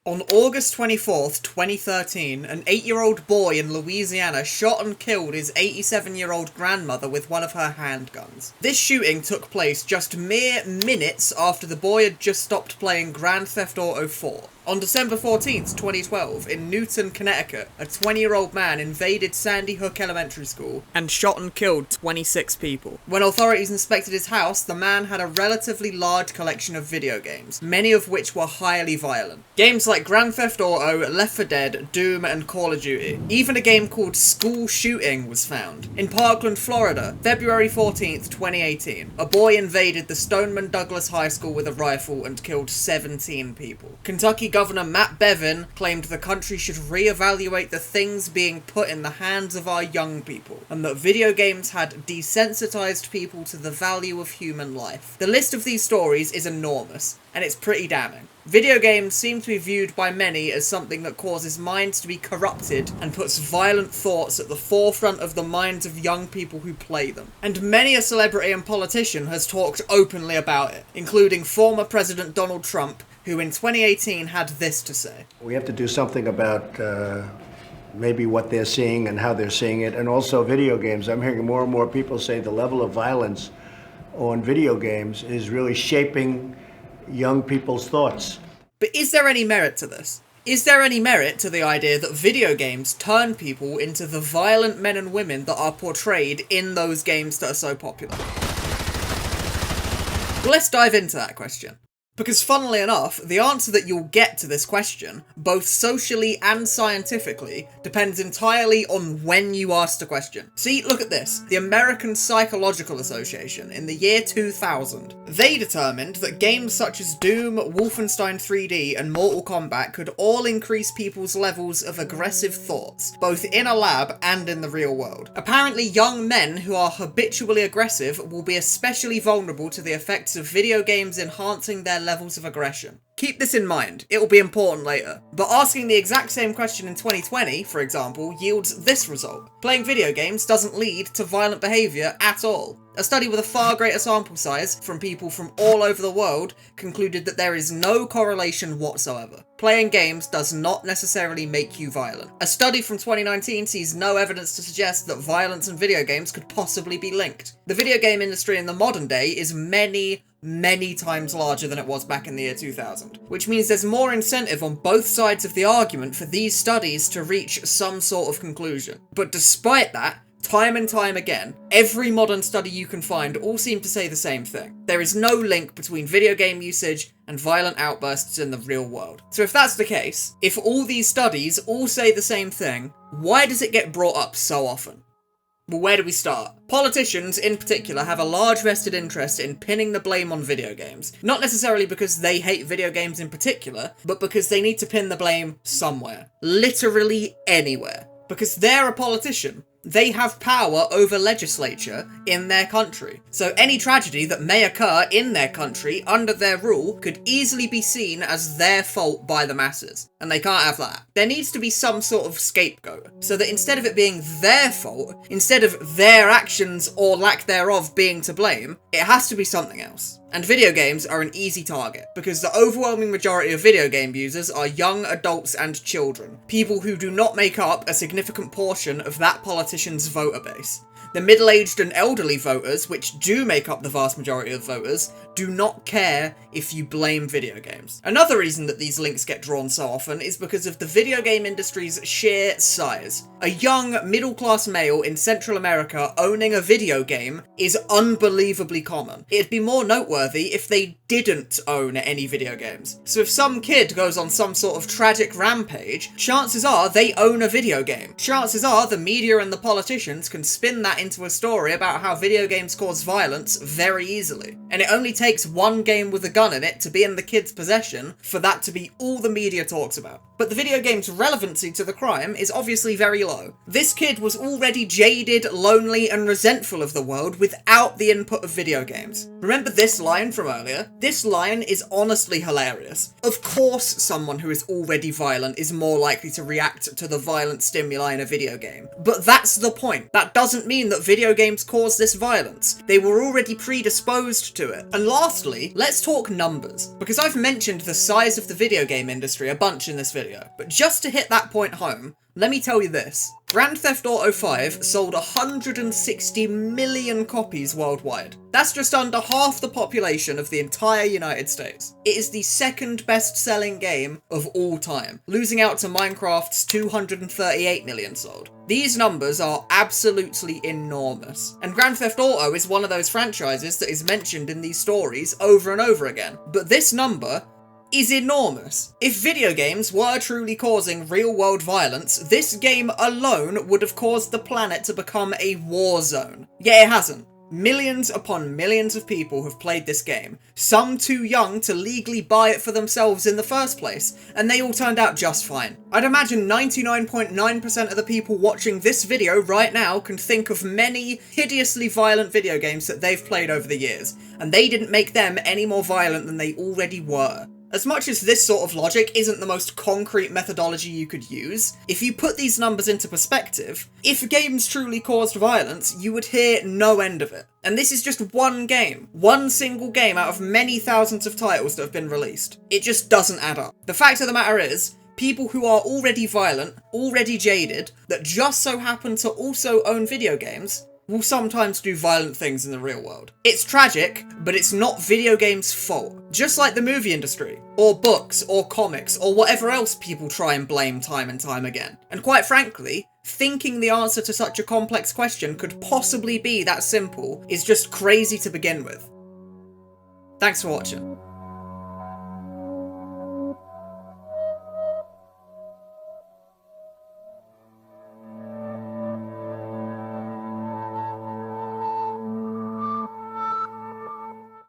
On August 24th, 2013, an 8-year-old boy in Louisiana shot and killed his 87-year-old grandmother with one of her handguns. This shooting took place just mere minutes after the boy had just stopped playing Grand Theft Auto 4. On December 14th, 2012, in Newton, Connecticut, a 20-year-old man invaded Sandy Hook Elementary School and shot and killed 26 people. When authorities inspected his house, the man had a relatively large collection of video games, many of which were highly violent. Games like Grand Theft Auto, Left 4 Dead, Doom, and Call of Duty. Even a game called School Shooting was found. In Parkland, Florida, February 14th, 2018, a boy invaded the Stoneman Douglas High School with a rifle and killed 17 people. Kentucky Governor Matt Bevin claimed the country should re-evaluate the things being put in the hands of our young people, and that video games had desensitized people to the value of human life. The list of these stories is enormous, and it's pretty damning. Video games seem to be viewed by many as something that causes minds to be corrupted and puts violent thoughts at the forefront of the minds of young people who play them. And many a celebrity and politician has talked openly about it, including former President Donald Trump, who in 2018 had this to say. We have to do something about maybe what they're seeing and how they're seeing it, and also video games. I'm hearing more and more people say the level of violence on video games is really shaping young people's thoughts. But is there any merit to this? Is there any merit to the idea that video games turn people into the violent men and women that are portrayed in those games that are so popular? Well, let's dive into that question. Because funnily enough, the answer that you'll get to this question, both socially and scientifically, depends entirely on when you ask the question. See, look at this. The American Psychological Association, in the year 2000, they determined that games such as Doom, Wolfenstein 3D, and Mortal Kombat could all increase people's levels of aggressive thoughts, both in a lab and in the real world. Apparently, young men who are habitually aggressive will be especially vulnerable to the effects of video games enhancing their levels of aggression. Keep this in mind, it will be important later. But asking the exact same question in 2020, for example, yields this result. Playing video games doesn't lead to violent behaviour at all. A study with a far greater sample size from people from all over the world concluded that there is no correlation whatsoever. Playing games does not necessarily make you violent. A study from 2019 sees no evidence to suggest that violence and video games could possibly be linked. The video game industry in the modern day is many times larger than it was back in the year 2000, which means there's more incentive on both sides of the argument for these studies to reach some sort of conclusion. But despite that, time and time again, every modern study you can find all seem to say the same thing. There is no link between video game usage and violent outbursts in the real world. So if that's the case, if all these studies all say the same thing, why does it get brought up so often? Well, where do we start? Politicians, in particular, have a large vested interest in pinning the blame on video games. Not necessarily because they hate video games in particular, but because they need to pin the blame somewhere. Literally anywhere. Because they're a politician. They have power over legislature in their country. So any tragedy that may occur in their country under their rule could easily be seen as their fault by the masses. And they can't have that. There needs to be some sort of scapegoat, so that instead of it being their fault, instead of their actions or lack thereof being to blame, it has to be something else. And video games are an easy target, because the overwhelming majority of video game users are young adults and children, people who do not make up a significant portion of that politician's voter base. The middle-aged and elderly voters, which do make up the vast majority of voters, do not care if you blame video games. Another reason that these links get drawn so often is because of the video game industry's sheer size. A young, middle-class male in Central America owning a video game is unbelievably common. It'd be more noteworthy if they didn't own any video games. So if some kid goes on some sort of tragic rampage, chances are they own a video game. Chances are the media and the politicians can spin that into a story about how video games cause violence very easily. And it only takes one game with a gun in it to be in the kid's possession for that to be all the media talks about. But the video game's relevancy to the crime is obviously very low. This kid was already jaded, lonely, and resentful of the world without the input of video games. Remember this line from earlier? This line is honestly hilarious. Of course someone who is already violent is more likely to react to the violent stimuli in a video game. But that's the point. That doesn't mean mean that video games cause this violence. They were already predisposed to it. And lastly, let's talk numbers, because I've mentioned the size of the video game industry a bunch in this video, but just to hit that point home, let me tell you this. Grand Theft Auto 5 sold 160 million copies worldwide. That's just under half the population of the entire United States. It is the second best-selling game of all time, losing out to Minecraft's 238 million sold. These numbers are absolutely enormous, and Grand Theft Auto is one of those franchises that is mentioned in these stories over and over again. But this number is enormous. If video games were truly causing real-world violence, this game alone would have caused the planet to become a war zone. Yet it hasn't. Millions upon millions of people have played this game, some too young to legally buy it for themselves in the first place, and they all turned out just fine. I'd imagine 99.9% of the people watching this video right now can think of many hideously violent video games that they've played over the years, and they didn't make them any more violent than they already were. As much as this sort of logic isn't the most concrete methodology you could use, if you put these numbers into perspective, if games truly caused violence, you would hear no end of it. And this is just one game. One single game out of many thousands of titles that have been released. It just doesn't add up. The fact of the matter is, people who are already violent, already jaded, that just so happen to also own video games, will sometimes do violent things in the real world. It's tragic, but it's not video games' fault. Just like the movie industry, or books, or comics, or whatever else people try and blame time and time again. And quite frankly, thinking the answer to such a complex question could possibly be that simple is just crazy to begin with. Thanks for watching.